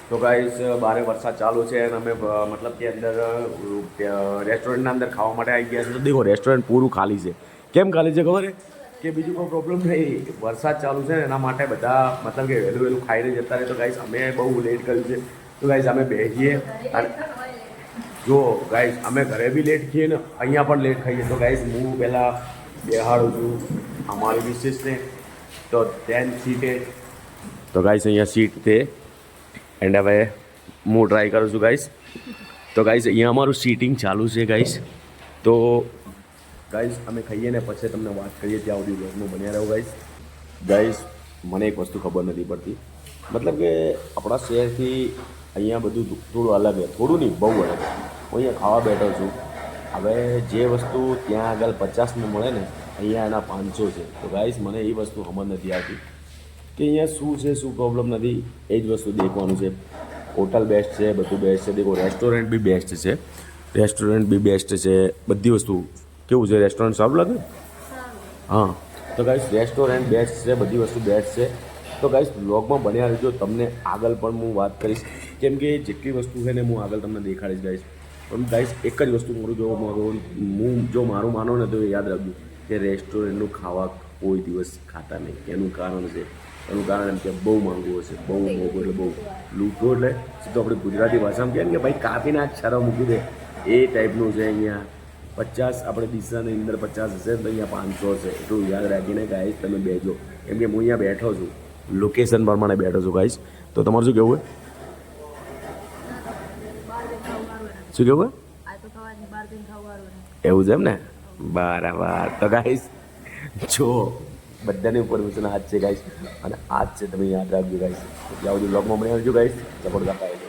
તો ગાઈસ બારે વરસાદ ચાલુ છે અને અમે મતલબ કે અંદર રેસ્ટોરન્ટના અંદર ખાવા માટે આવી ગયા છે. તો દેખો રેસ્ટોરન્ટ પૂરું ખાલી છે. કેમ ખાલી છે ખબર છે કે બીજું કોઈ પ્રોબ્લેમ નહીં, વરસાદ ચાલુ છે ને એના માટે બધા મતલબ કે વહેલું વહેલું ખાઈને જતા રહે. તો ગાઈસ અમે બહુ લેટ કર્યું છે. તો ગાઈસ અમે બેસીએ અને જો ગાઈસ અમે ઘરે બી લેટ ખાઈએ ને અહીંયા પણ લેટ ખાઈએ. તો ગાઈસ હું પહેલાં બેહાડું છું અમારી મિસિસને, તો 10 સીટે. તો ગાઈસ અહીંયા સીટ તે એન્ડ હવે હું ટ્રાય કરું છું ગાઈસ. તો ગાઈસ અહીંયા અમારું સીટિંગ ચાલુ છે ગાઈસ. તો ગાઈસ અમે ખાઈએ ને પછી તમને વાત કરીએ, ત્યાં સુધી વ્લોગમાં બન્યા રહો ગાઈસ. ગાઈસ મને એક વસ્તુ ખબર નથી પડતી, મતલબ કે આપણા શહેરથી અહીંયા બધું થોડું અલગ છે. થોડું નહીં, બહુ અલગ. હું અહીંયા ખાવા બેઠો છું. હવે જે વસ્તુ ત્યાં આગળ 50માં મળે ને અહીંયા એના 500 છે. તો ગાઈસ મને એ વસ્તુ સમજ નથી આવતી કે અહીંયા શું છે, શું પ્રોબ્લેમ નથી. એ જ વસ્તુ દેખવાનું છે. હોટલ બેસ્ટ છે, બધું બેસ્ટ છે. દેખો રેસ્ટોરન્ટ બી બેસ્ટ છે, રેસ્ટોરન્ટ બી બેસ્ટ છે. બધી વસ્તુ કેવું છે, રેસ્ટોરન્ટ સારું લાગે. હા, તો ગાઈસ રેસ્ટોરન્ટ બેસ્ટ છે, બધી વસ્તુ બેસ્ટ છે. તો ગાઈસ વ્લોગમાં બન્યા રહેજો, તમને આગળ પણ હું વાત કરીશ. કેમ કે જેટલી વસ્તુ છે ને હું આગળ તમને દેખાડીશ ગાઈસ. પણ ગાઈસ એક જ વસ્તુ હું જો મારું માનો ને તો એ યાદ રાખજો કે રેસ્ટોરન્ટનું ખાવા કોઈ દિવસ ખાતા નહીં. એનું કારણ છે, એનું કારણ એમ કે બહુ મોંઘું હશે, બહુ મોંઘું એટલે બહુ લૂંટો. એટલે સીધું આપણે ગુજરાતી ભાષામાં કહે ને કે ભાઈ કાપીને આ છરો મૂકી દે, એ ટાઈપનું છે. અહીંયા 50 આપણે દિશાની અંદર 50 હશે તો અહીંયા 500 છે. એટલું યાદ રાખીને ગાઈસ તમે બેજો. કેમ કે હું અહીંયા બેઠો છું, લોકેશન પ્રમાણે બેઠો છું ગાઈસ. તો તમારું શું કહેવું હોય? શું કહેવું હોય? એવું છે એમ ને, બરાબર. તો ગાઈસ જો બધાની ઇન્ફોર્મેશન આ જ છે ગાઈસ, અને આ જ છે, તમે યાદ રાખજો ગાઈસ. એટલે આ બધું બ્લોગમાં બની આવજો ગાઈસ. સપોર્ટ કરતા રહેજો.